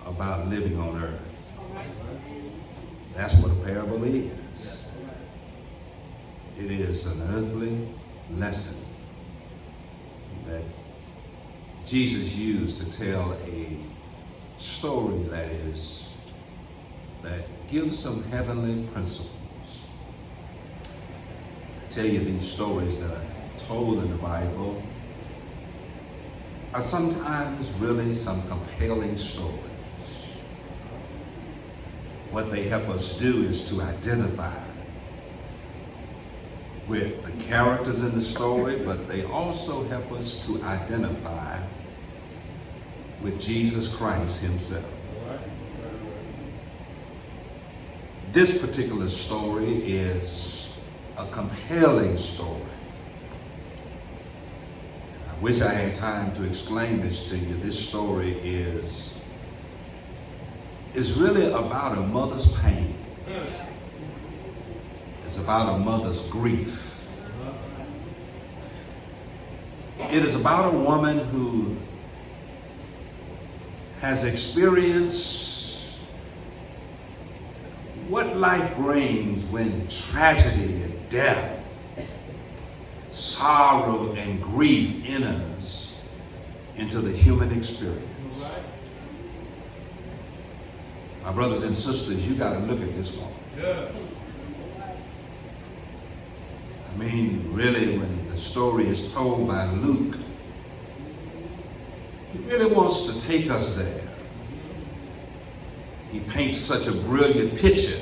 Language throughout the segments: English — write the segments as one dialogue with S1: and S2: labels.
S1: about living on earth. That's what a parable is. It is an earthly lesson that Jesus used to tell a story that gives some heavenly principles. I tell you, these stories that are told in the Bible are sometimes really some compelling stories. What they help us do is to identify with the characters in the story, but they also help us to identify with Jesus Christ himself. This particular story is a compelling story. I wish I had time to explain this to you. This story is really about a mother's pain. It's about a mother's grief. It is about a woman who has experienced what life brings when tragedy and death, sorrow and grief enters into the human experience. My brothers and sisters, you got to look at this one. I mean, really, when the story is told by Luke, he really wants to take us there. He paints such a brilliant picture.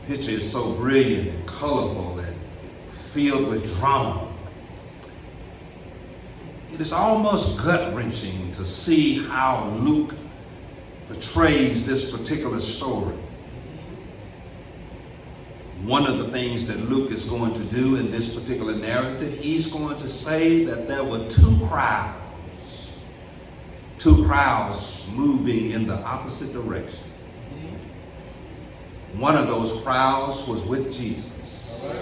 S1: The picture is so brilliant and colorful and filled with drama. It is almost gut-wrenching to see how Luke portrays this particular story. One of the things that Luke is going to do in this particular narrative, he's going to say that there were two crowds moving in the opposite direction. One of those crowds was with Jesus.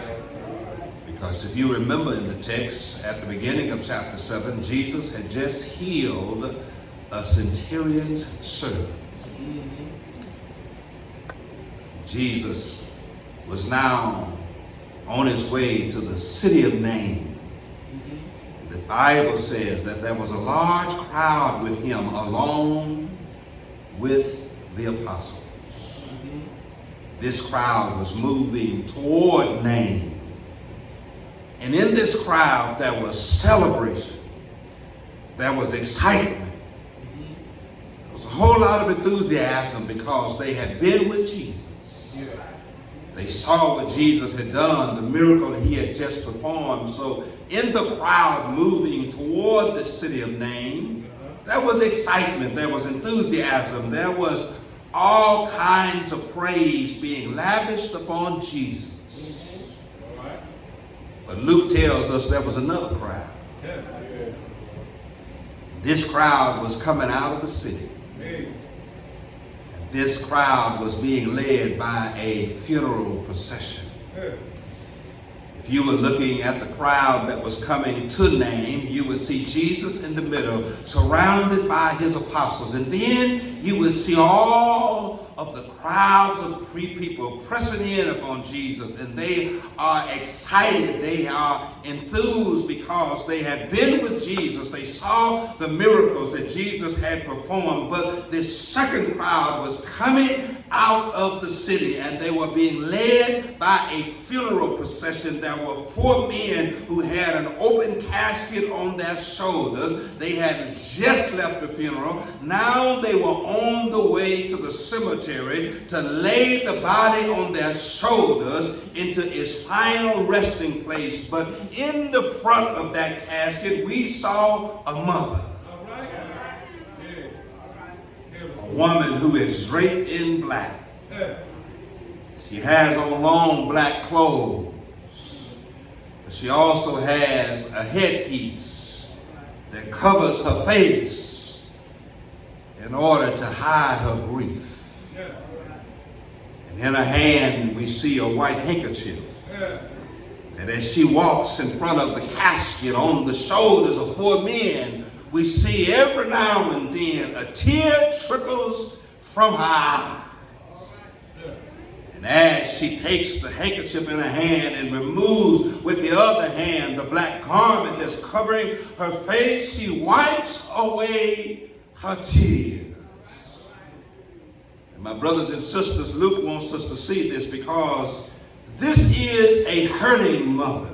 S1: Because if you remember in the text at the beginning of chapter 7, Jesus had just healed a centurion's servant. Jesus was now on his way to the city of Nain. The Bible says that there was a large crowd with him along with the apostles. This crowd was moving toward Nain. And in this crowd there was celebration. There was excitement. There was a whole lot of enthusiasm because they had been with Jesus. They saw what Jesus had done, the miracle he had just performed. So in the crowd moving toward the city of Nain, there was excitement, there was enthusiasm, there was all kinds of praise being lavished upon Jesus. But Luke tells us there was another crowd. This crowd was coming out of the city. This crowd was being led by a funeral procession. If you were looking at the crowd that was coming to Nain, you would see Jesus in the middle, surrounded by his apostles. And then you would see all of the crowds of people pressing in upon Jesus. And they are excited. They are enthused because they had been with Jesus. They saw the miracles that Jesus had performed. But this second crowd was coming out of the city, and they were being led by a funeral procession. There were 4 men who had an open casket on their shoulders. They had just left the funeral. Now they were on the way to the cemetery to lay the body on their shoulders into its final resting place. But in the front of that casket, we saw a mother. A woman who is draped in black. She has on long black clothes. She also has a headpiece that covers her face in order to hide her grief. And in her hand we see a white handkerchief. And as she walks in front of the casket on the shoulders of 4 men, we see every now and and then a tear trickles from her eye. And as she takes the handkerchief in her hand and removes with the other hand the black garment that's covering her face, she wipes away her tears. And my brothers and sisters, Luke wants us to see this because this is a hurting mother.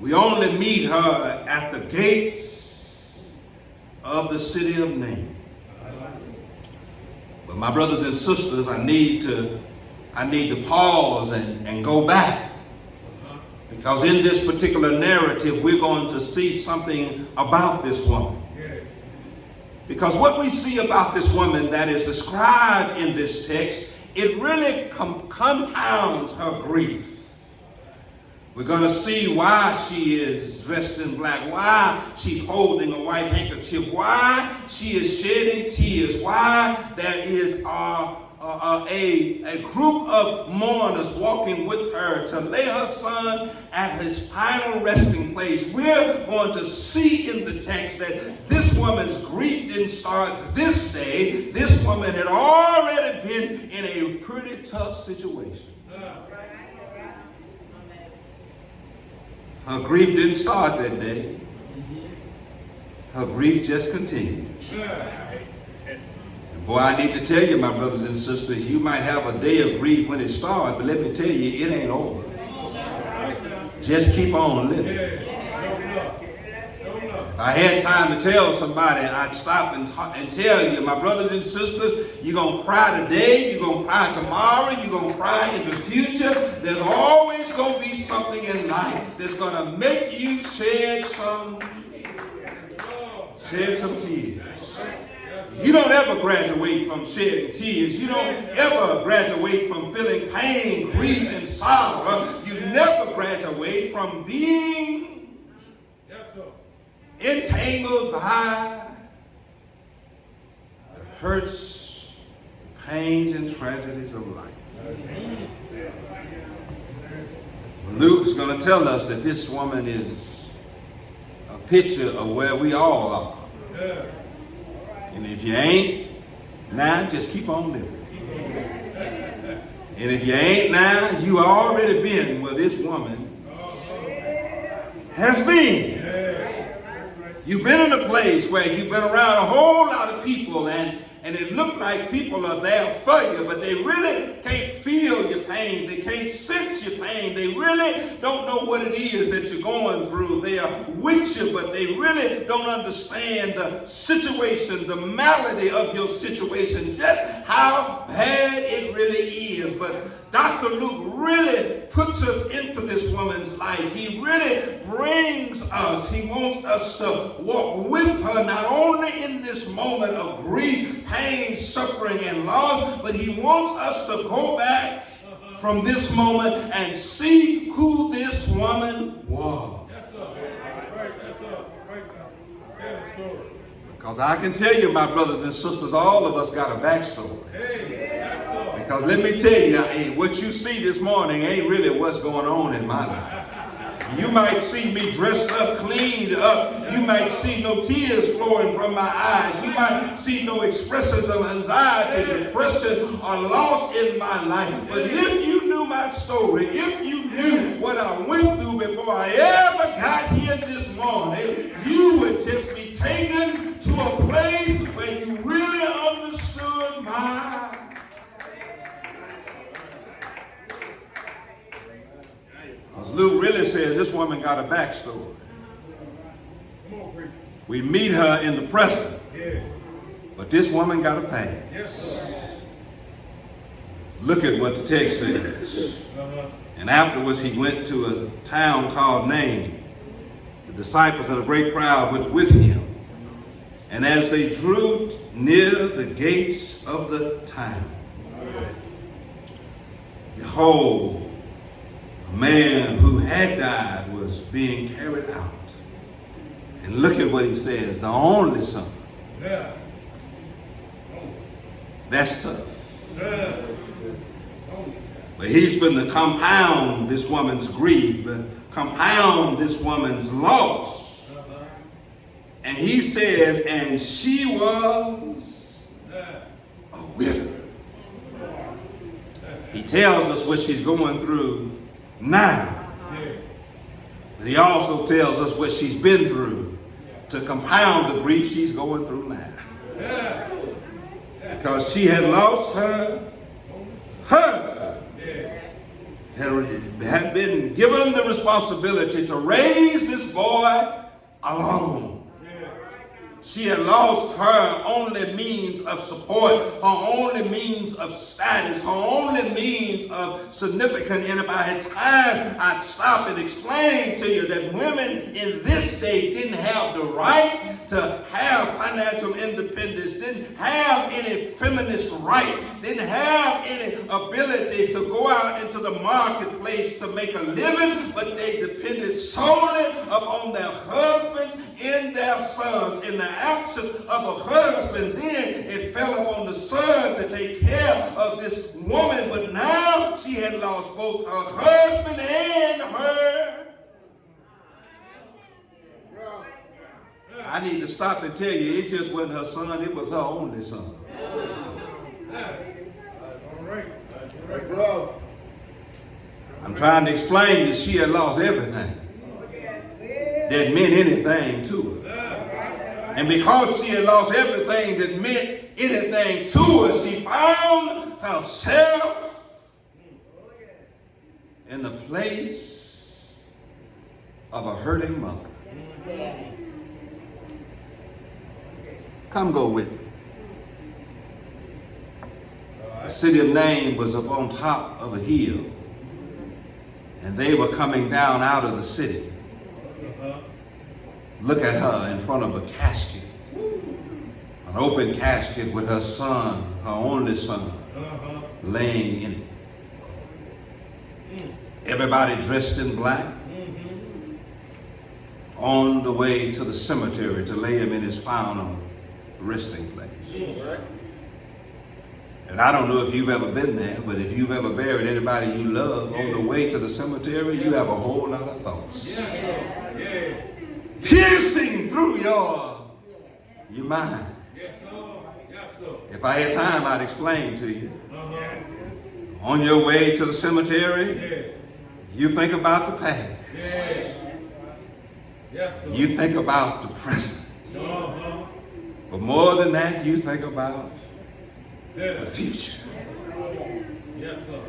S1: We only meet her at the gates of the city of Nain. But my brothers and sisters, I need to pause and go back. Because in this particular narrative, we're going to see something about this woman. Because what we see about this woman that is described in this text, it really compounds her grief. We're going to see why she is dressed in black, why she's holding a white handkerchief, why she is shedding tears, why there is a group of mourners walking with her to lay her son at his final resting place. We're going to see in the text that this woman's grief didn't start this day. This woman had already been in a pretty tough situation. Her grief didn't start that day. Her grief just continued. And boy, I need to tell you, my brothers and sisters, you might have a day of grief when it starts, but let me tell you, it ain't over. Just keep on living. If I had time to tell somebody, I'd stop and tell you, my brothers and sisters, you're going to cry today, you're going to cry tomorrow, you're going to cry in the future. There's always going to be something in life that's going to make you shed some tears. You don't ever graduate from shedding tears. You don't ever graduate from feeling pain, grief, and sorrow. You never graduate from being entangled by the hurts, pains, and tragedies of life. Luke is going to tell us that this woman is a picture of where we all are. And if you ain't now, just keep on living. And if you ain't now, you already been where this woman has been. You've been in a place where you've been around a whole lot of people and it looked like people are there for you, but they really can't feel your pain. They can't sense your pain. They really don't know what it is that you're going through. They are with you, but they really don't understand the situation, the malady of your situation, just how bad it really is. But Dr. Luke really puts us into this woman's life. He really brings us. He wants us to walk with her, not only in this moment of grief, pain, suffering, and loss, but he wants us to go back from this moment and see who this woman was. Because I can tell you, my brothers and sisters, all of us got a backstory. Because let me tell you, what you see this morning ain't really what's going on in my life. You might see me dressed up, cleaned up. You might see no tears flowing from my eyes. You might see no expressions of anxiety, depression, or loss in my life. But if you knew my story, if you knew what I went through before I ever got here this morning, you would just be taken to a place where you really understood my. Because Luke really says this woman got a backstory. We meet her in the present, but this woman got a past. Look at what the text says. And afterwards he went to a town called Nain. The disciples and a great crowd went with him. And as they drew near the gates of the town, behold, a man who had died was being carried out. And look at what he says, the only son. That's tough. But he's going to compound this woman's grief, but compound this woman's loss. And he says, and she was a widow. He tells us what she's going through now. But he also tells us what she's been through to compound the grief she's going through now. Because she had lost her had been given the responsibility to raise this boy alone. She had lost her only means of support, her only means of status, her only means of significance. And if I had time, I'd stop and explain to you that women in this day didn't have the right to have financial independence, didn't have any feminist rights, didn't have any ability to go out into the marketplace to make a living, but they depended solely upon their husbands and their sons. In the absence of a husband, then it fell upon the son to take care of this woman. But now she had lost both her husband and her. I need to stop and tell you, it just wasn't her son, it was her only son. I'm trying to explain that she had lost everything that meant anything to her. And because she had lost everything that meant anything to her, she found herself in the place of a hurting mother. Come go with me. The city of Nain was up on top of a hill, and they were coming down out of the city. Look at her in front of a casket, an open casket with her son, her only son, laying in it. Everybody dressed in black, on the way to the cemetery to lay him in his final resting place. And I don't know if you've ever been there, but if you've ever buried anybody you love on the way to the cemetery, you have a whole lot of thoughts. Piercing through your mind. If I had time, I'd explain to you. On your way to the cemetery, you think about the past. You think about the present. But more than that, you think about the future.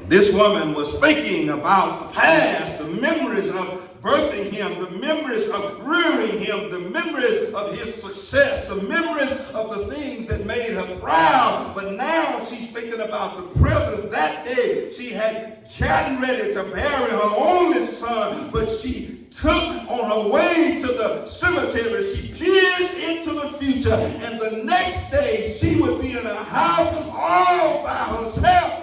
S1: This woman was thinking about the past, the memories of birthing him, the memories of rearing him, the memories of his success, the memories of the things that made her proud. But now she's thinking about the presence. That day she had gotten ready to bury her only son, but she took on her way to the cemetery. She peered into the future, and the next day she would be in a house all by herself.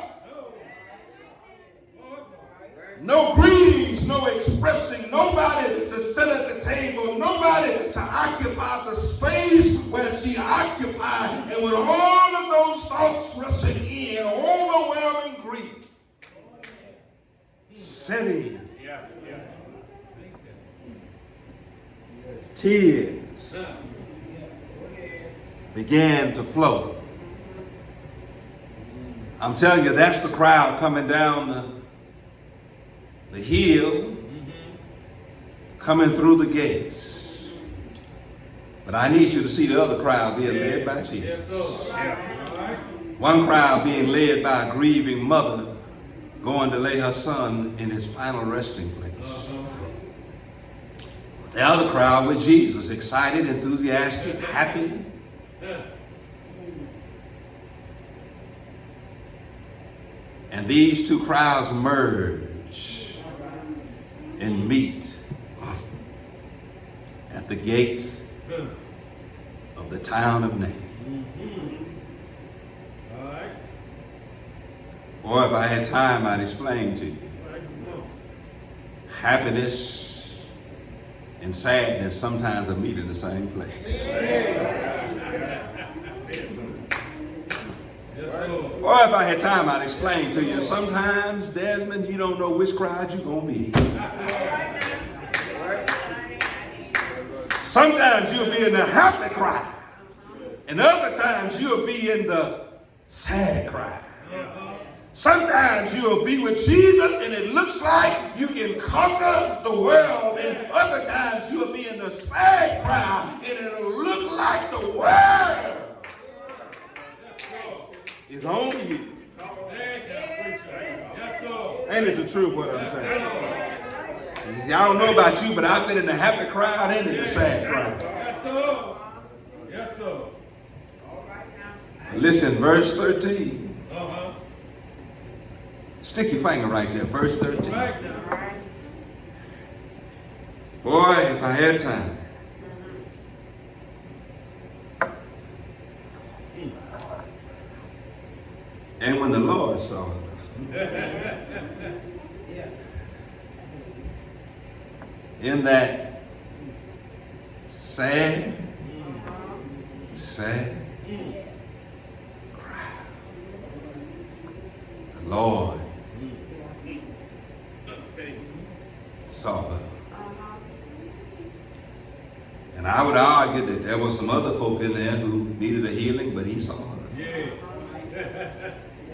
S1: No greetings, no expressing, nobody to sit at the table, nobody to occupy the space where she occupied. And with all of those thoughts rushing in, overwhelming grief setting, tears began to flow. I'm telling you, that's the crowd coming down the hill, coming through the gates. But I need you to see the other crowd being led by Jesus. One crowd being led by a grieving mother going to lay her son in his final resting place. The other crowd with Jesus, excited, enthusiastic, happy. And these two crowds merge and meet at the gate of the town of Nain. Or if I had time, I'd explain to you. Happiness and sadness sometimes are meet in the same place. Or if I had time, I'd explain to you. Sometimes, Desmond, you don't know which crowd you're going to be. Sometimes you'll be in the happy cry. And other times you'll be in the sad cry. Sometimes you'll be with Jesus and it looks like you can conquer the world. And other times you'll be in the sad cry and it'll look like the world is on you. Ain't it the truth what I'm saying? See, I don't know about you, but I've been in the happy crowd and in the sad crowd.
S2: Yes, sir. Yes, sir.
S1: Listen, verse 13. Stick your finger right there, verse 13. Boy, if I had time. And when the Lord saw her, in that sad cry, the Lord saw her. And I would argue that there were some other folk in there who needed a healing, but he saw her.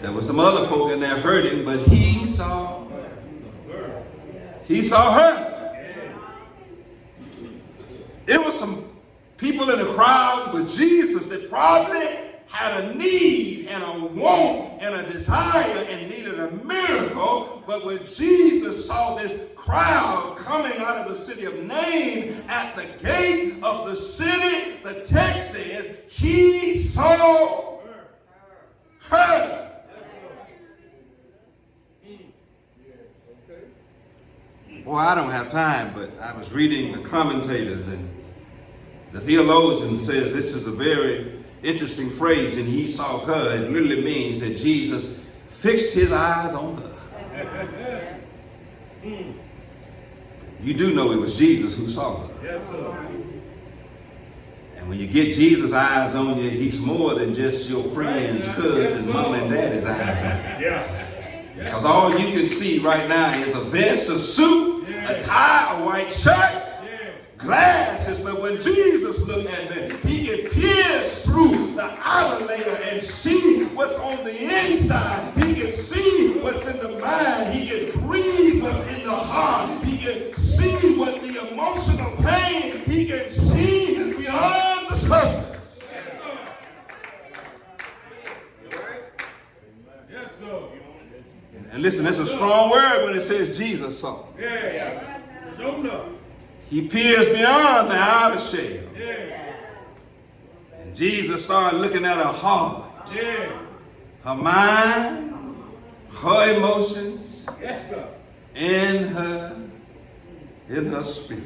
S1: There were some other folk in there hurting, but he saw her. He saw her. It was some people in the crowd with Jesus that probably had a need and a want and a desire and needed a miracle. But when Jesus saw this crowd coming out of the city of Nain at the gate of the city, the text says he saw her. Boy, I don't have time, but I was reading the commentators and the theologian says this is a very interesting phrase, and he saw her. It literally means that Jesus fixed his eyes on her. You do know it was Jesus who saw her.
S2: Yes, sir.
S1: And when you get Jesus' eyes on you, he's more than just your friends, cousins, mom and daddy's eyes on you.
S2: Yeah.
S1: Because all you can see right now is a vest, a suit, a tie, a white shirt, glasses. But when Jesus looked at me, he can pierce through the outer layer and see what's on the inside. He can see what's in the mind. He can breathe what's in the heart. He can see what the emotional pain. He can see beyond the surface.
S2: Yes, sir.
S1: And listen, it's a strong word when it says Jesus saw.
S2: Yeah. Don't know.
S1: He pierced beyond the outer shell.
S2: Yeah.
S1: And Jesus started looking at her heart,
S2: Yeah.
S1: her mind, her emotions,
S2: Yes, sir.
S1: in her spirit.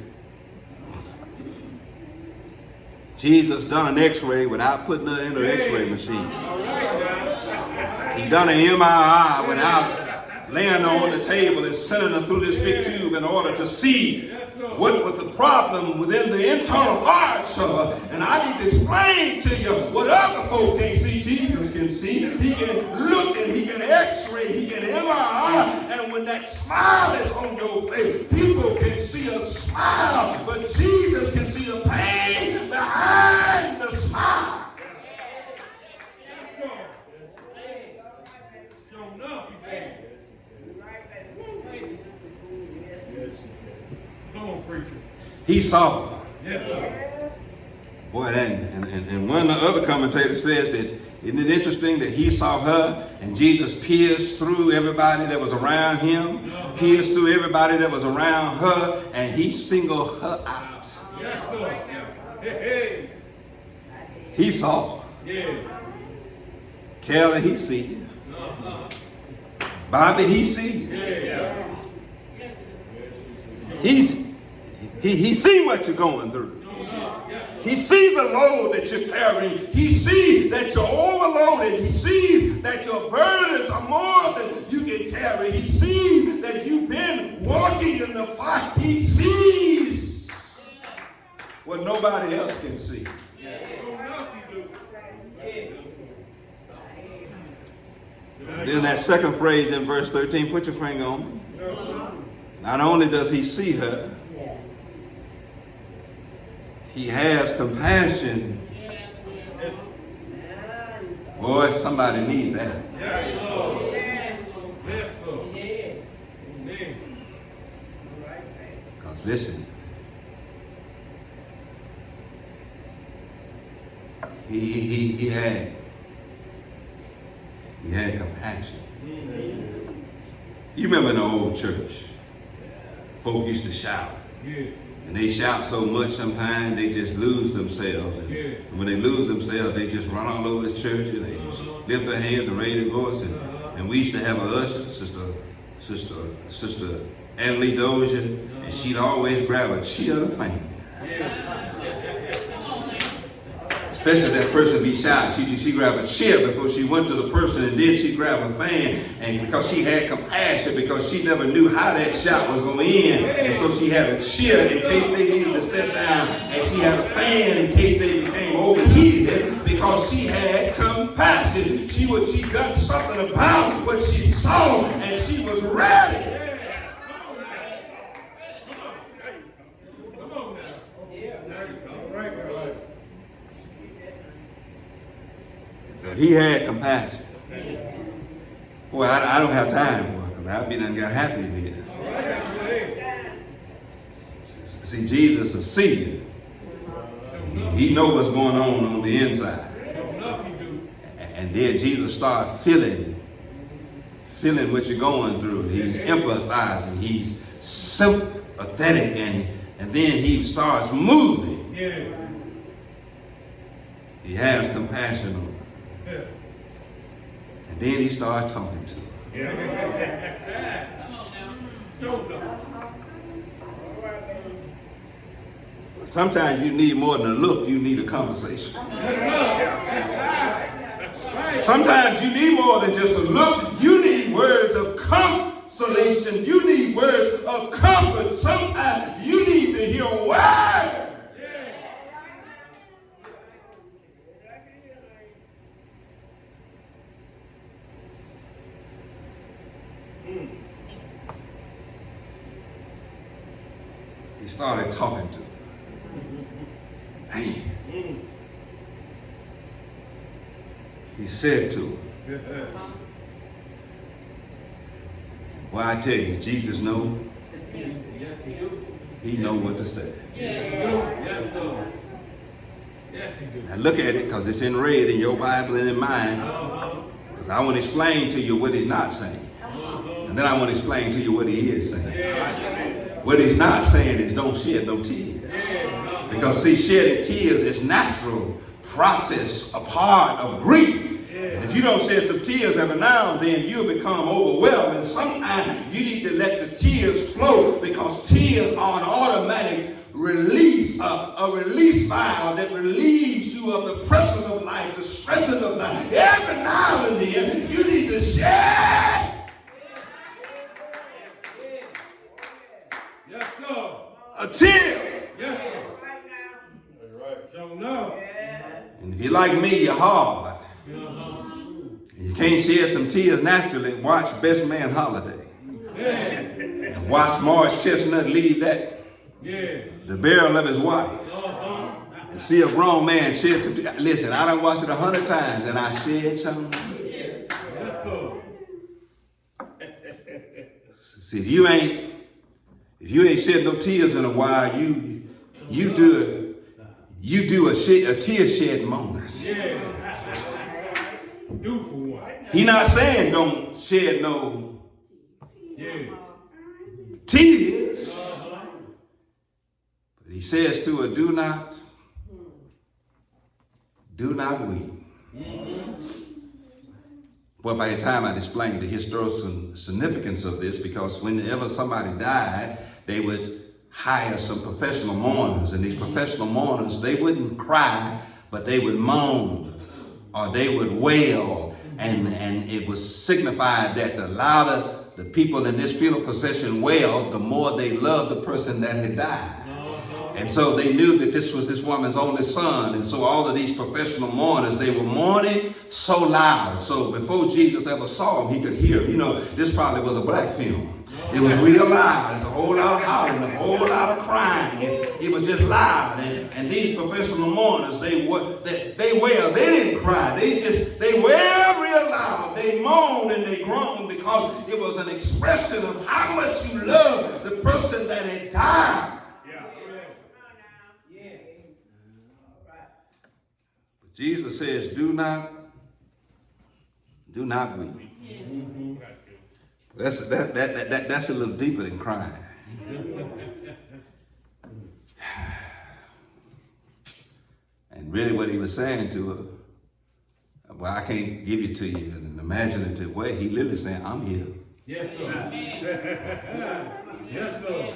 S1: Jesus done an x-ray without putting her in her x-ray machine.
S2: All right, now.
S1: He done an MRI without laying her on the table and sending her through this big tube in order to see what was the problem within the internal parts of her. And I need to explain to you what other folk can't see, Jesus can see. He can look and he can x-ray, he can MRI. And when that smile is on your face, people can see a smile. But Jesus can see the pain behind the smile.
S2: Come on, preacher.
S1: He saw her.
S2: Yes, sir.
S1: Boy, and one of the other commentators says that, isn't it interesting that he saw her and Jesus pierced through everybody that was around him, pierced through everybody that was around her, and he singled her out.
S2: Yes, sir. Hey.
S1: He saw her.
S2: Yeah.
S1: Kelly, he see you. Bobby, he see you.
S2: Yeah.
S1: He see what you're going through. He sees the load that you're carrying. He sees that you're overloaded. He sees that your burdens are more than you can carry. He sees that you've been walking in the fight. He sees what nobody else can see. Then that second phrase in verse 13, put your finger on it. Not only does he see her, He has compassion. Boy, somebody needs that.
S2: Yes, Lord. Yes, Lord. Amen.
S1: Because listen, he had compassion. You remember in the old church, folk used to shout.
S2: Yeah.
S1: And they shout so much sometimes they just lose themselves. And when they lose themselves, they just run all over the church and they lift their hands and raise their voice. And we used to have a usher, Sister Annalie Dozier, and she'd always grab a chair and fan. Especially if that person be shouting, she grab a chair before she went to the person, and then she grab a fan, and because she had compassion, because she never knew how that shout was going to end, and so she had a chair in case they needed to sit down, and she had a fan in case they became overheated, because she had compassion. She done something about what she saw, and she was ready. So he had compassion. Boy, I don't have time for it, because I've been and got happy then. See, Jesus is seeing. He knows what's going on the inside. And then Jesus started feeling what you're going through. He's empathizing. He's sympathetic. And then he starts moving. He has compassion on her. And then he started talking to her. Sometimes you need more than a look, you need a conversation. Sometimes you need more than just a look, you need words of consolation, you need words of comfort. Sometimes you need to hear a word. He started talking to her. Man. He said to her, well, I tell you, Jesus knows.
S2: Yes, he do.
S1: He knows what to say.
S2: Yes, he do. Yes, sir. Yes, he do.
S1: Now look at it, because it's in red in your Bible and in mine. Because I want to explain to you what he's not saying. And then I want to explain to you what he is saying. What he's not saying is don't shed no tears. Because see, shedding tears is natural process, a part of grief. And if you don't shed some tears every now and then, you'll become overwhelmed. And sometimes you need to let the tears flow, because tears are an automatic release, a release valve that relieves you of the pressures of life, the stresses of life. Every now and then, you need to shed.
S2: Yes, sir.
S1: A tear.
S2: Yes, sir. Show enough.
S1: And if you're like me, you're hard. You can't shed some tears naturally. Watch Best Man Holiday. And watch Morris Chestnut leave that, the burial of his wife. And see a grown man shed some tears. Listen, I done watched it 100 times and I shed some.
S2: Yes, sir.
S1: See, if you ain't shed no tears in a while, you do a tear shed moment.
S2: Do for one.
S1: He not saying don't shed no tears. But he says to her, do not weep. Well, by the time I explained the historical significance of this, because whenever somebody died, they would hire some professional mourners, and these professional mourners, they wouldn't cry, but they would moan or they would wail, and it was signified that the louder the people in this funeral procession wailed, the more they loved the person that had died. And so they knew that this was this woman's only son. And so all of these professional mourners, they were mourning so loud. So before Jesus ever saw him, he could hear him. You know, this probably was a black film. It was real loud. There's a whole lot of hollering, a whole lot of crying. It was just loud. And these professional mourners, they wailed. They didn't cry. They wailed real loud. They moaned and they groaned because it was an expression of how much you love the person that had died. But Jesus says, do not weep. That's a little deeper than crying. And really what he was saying to her, well, I can't give it to you in an imaginative way. He literally saying, I'm here.
S2: Yes, sir. Yes, sir.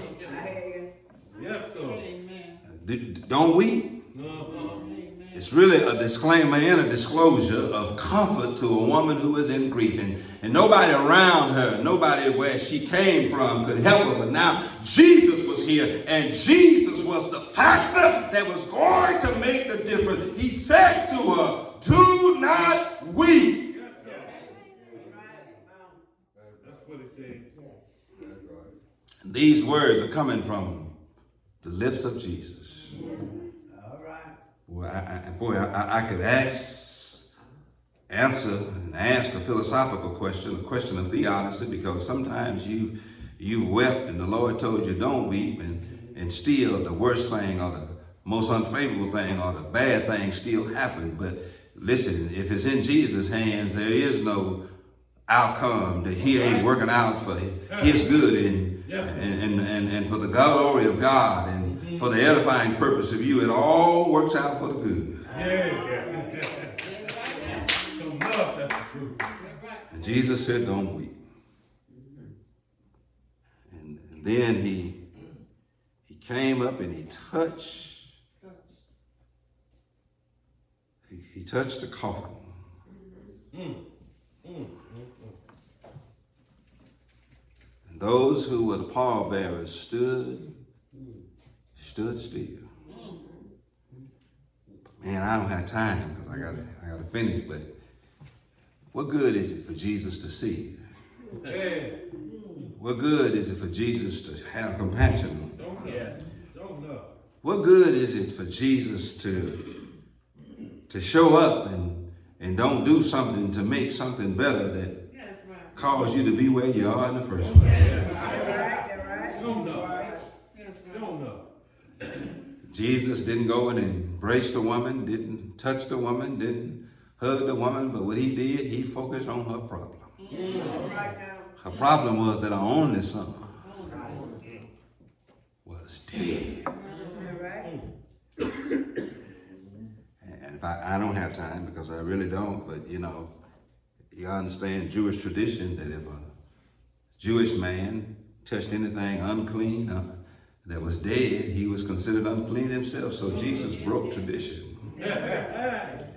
S2: Yes, sir.
S1: Don't weep. It's really a disclaimer and a disclosure of comfort to a woman who is in grief. And nobody around her, nobody where she came from could help her. But now Jesus was here, and Jesus was the factor that was going to make the difference. He said to her, do not weep.
S2: Yes, sir. That's what it said.
S1: And these words are coming from the lips of Jesus.
S3: All right.
S1: Well, I could answer and ask a philosophical question, a question of theodicy, because sometimes you wept and the Lord told you don't weep, and still the worst thing or the most unfavorable thing or the bad thing still happened. But listen, if it's in Jesus' hands, there is no outcome that he ain't working out for his good and for the glory of God and for the edifying purpose of you. It all works out for the good. And Jesus said, don't weep. And then he came up and he touched the coffin. And those who were the pallbearers stood still. Man, I don't have time because I gotta finish, but what good is it for Jesus to see? What good is it for Jesus to have compassion?
S2: Don't know.
S1: What good is it for Jesus to show up and don't do something to make something better that cause you to be where you are in the first place?
S2: Don't know. Don't know.
S1: Jesus didn't go and embrace the woman, didn't touch the woman, didn't hug the woman, but what he did, he focused on her problem. Her problem was that her only son was dead. And if I don't have time because I really don't, but you understand Jewish tradition that if a Jewish man touched anything unclean that was dead, he was considered unclean himself. So Jesus broke tradition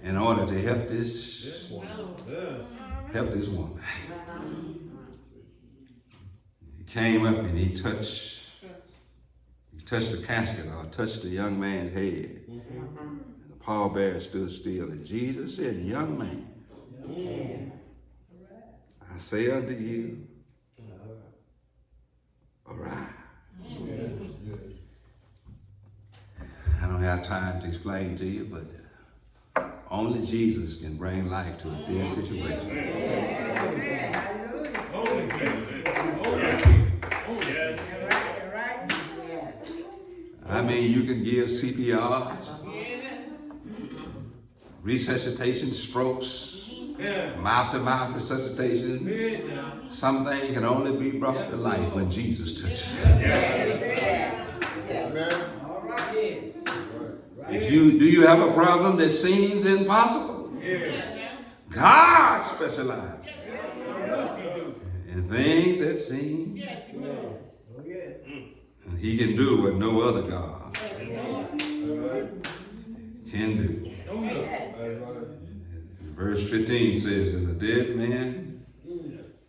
S1: in order to help this woman. He came up and he touched the casket or touched the young man's head. And the pallbearer stood still. And Jesus said, young man, I say unto you, arise. I don't have time to explain to you, but only Jesus can bring life to a dead situation. I mean, you can give CPR, resuscitation, strokes, mouth-to-mouth resuscitation. Some things can only be brought to life when Jesus touches it. Do you have a problem that seems impossible? God specializes in things that seem, and he can do what no other God can do. Verse 15 says, and the dead man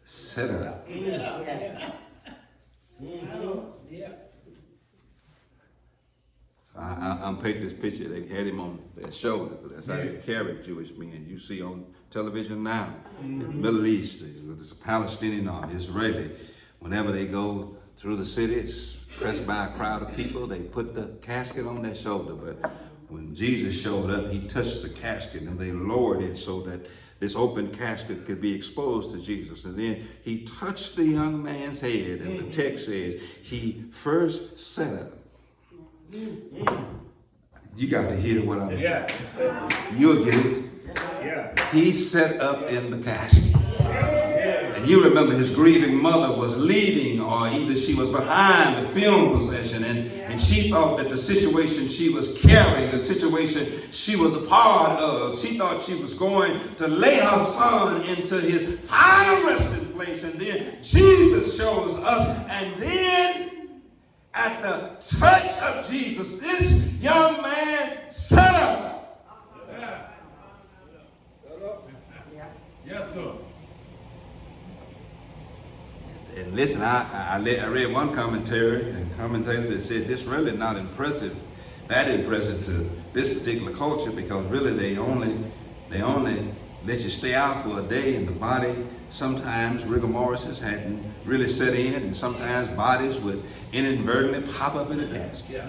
S1: sat up. I'm painting this picture. They had him on their shoulder. That's how they carried Jewish men. You see on television now, in the Middle East, it's a Palestinian army, Israeli. whenever they go through the city, it's pressed by a crowd of people, they put the casket on their shoulder. But when Jesus showed up, he touched the casket and they lowered it so that this open casket could be exposed to Jesus. And then he touched the young man's head, and the text says he first sat up. You got to hear what I mean.
S2: Yeah.
S1: You'll get it.
S2: Yeah.
S1: He sat up in the casket. And you remember his grieving mother was leading, or either she was behind the funeral procession, and she thought that the situation she was carrying, the situation she was a part of, she thought she was going to lay her son into his final resting place. And then Jesus shows up, and then at the touch of Jesus, this young man sat up.
S2: Yeah. Yes, sir.
S1: And listen, I read one commentary, and commentator that said this really not impressive, that impressive to this particular culture, because really they only let you stay out for a day, and the body, sometimes rigor mortis hadn't really set in, and sometimes bodies would inadvertently pop up in the casket.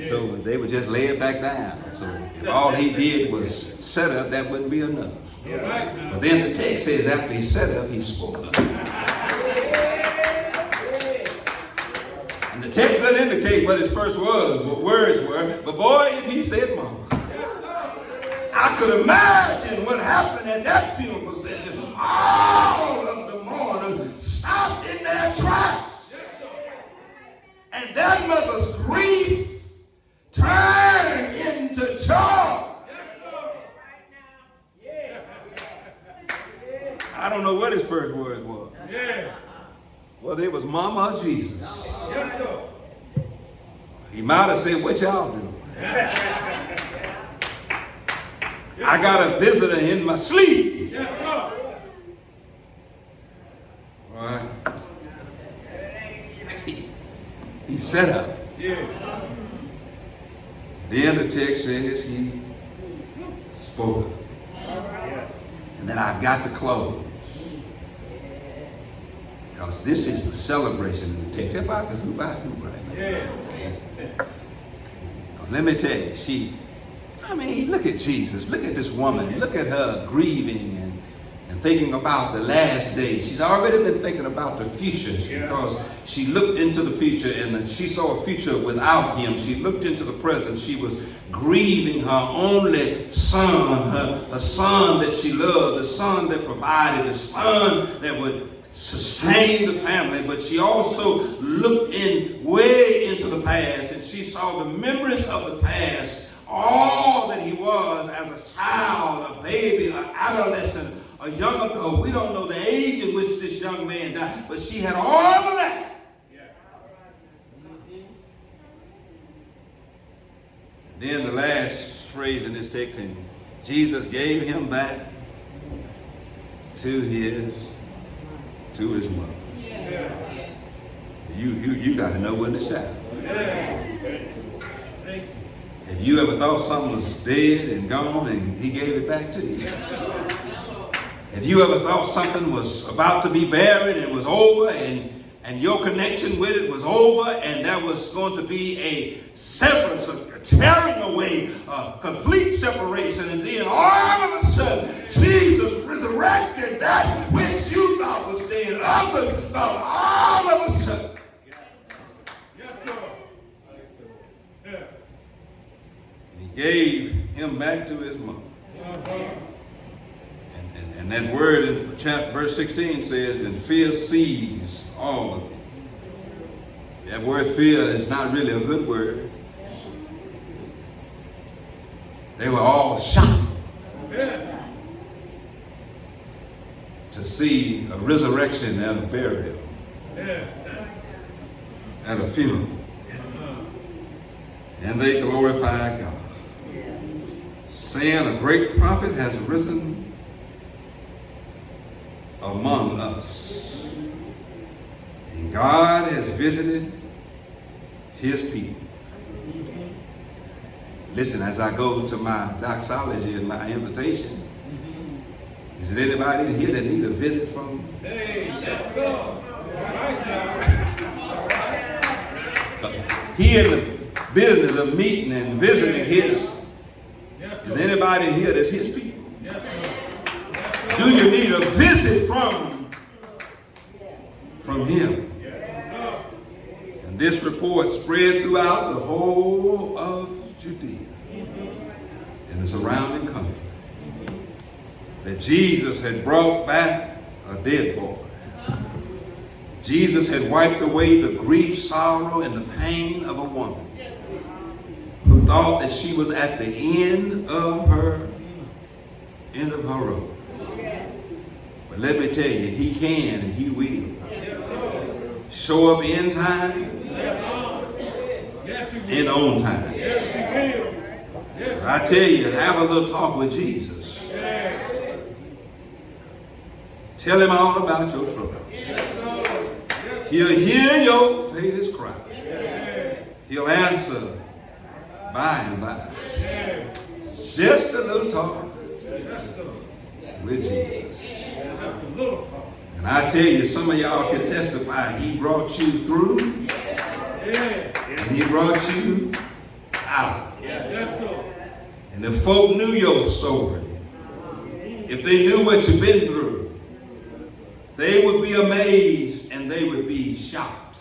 S1: So they would just lay it back down. So if all he did was set up, that wouldn't be enough. But then the text says after he set up, he spoke up. And the text doesn't indicate what his first words were, but boy, if he said mama. I could imagine what happened at that funeral procession. All of the mourners stopped in their tracks. And that mother's grief turned into joy. I don't know what his first words were. Well, it was Mama or Jesus. He might have said, what y'all doing? I got a visitor in my sleep. All right. He sat up. Then the text says he spoke. And then I've got to close. Because this is the celebration in the text. If I could hoop, I hoop right now. Let me tell you, look at Jesus. Look at this woman. Look at her grieving and thinking about the last day. She's already been thinking about the future because she looked into the future and she saw a future without him. She looked into the present. She was grieving her only son, her son that she loved, the son that provided, the son that would sustain the family. But she also looked way into the past, and she saw the memories of the past, all that he was as a child, a baby, an adolescent, a young adult. We don't know the age in which this young man died, but she had all of that. Then the last phrase in this text, and Jesus gave him back to his mother. You got to know when to shout. Have you ever thought something was dead and gone and he gave it back to you? Have you ever thought something was about to be buried and was over and your connection with it was over, and there was going to be a severance, a tearing away, a complete separation, and then all of a sudden Jesus resurrected that which you thought was dead. Others thought all of a sudden. He gave him back to his mother. And that word in verse 16 says, and fear seized all of them. That word fear is not really a good word. They were all shocked to see a resurrection and a burial at a funeral. And they glorified God, saying, a great prophet has risen among us, and God has visited his people. Listen, as I go to my doxology and my invitation, is there anybody here that need a visit from?
S2: Hey, yes, sir.
S1: He in the business of meeting and visiting his. Is anybody in here that's his people? Do you need a visit from him? And this report spread throughout the whole of Judea and the surrounding country that Jesus had brought back a dead boy. Jesus had wiped away the grief, sorrow, and the pain of a woman who thought that she was at the end of her road. But let me tell you, he can and he will show up in time and on time. I tell you, have a little talk with Jesus. Tell him all about your troubles. He'll hear your faintest cry. He'll answer by and by. Just a little talk with Jesus. And I tell you, some of y'all can testify, he brought you through and he brought you out. And if folk knew your story, if they knew what you've been through, they would be amazed and they would be shocked.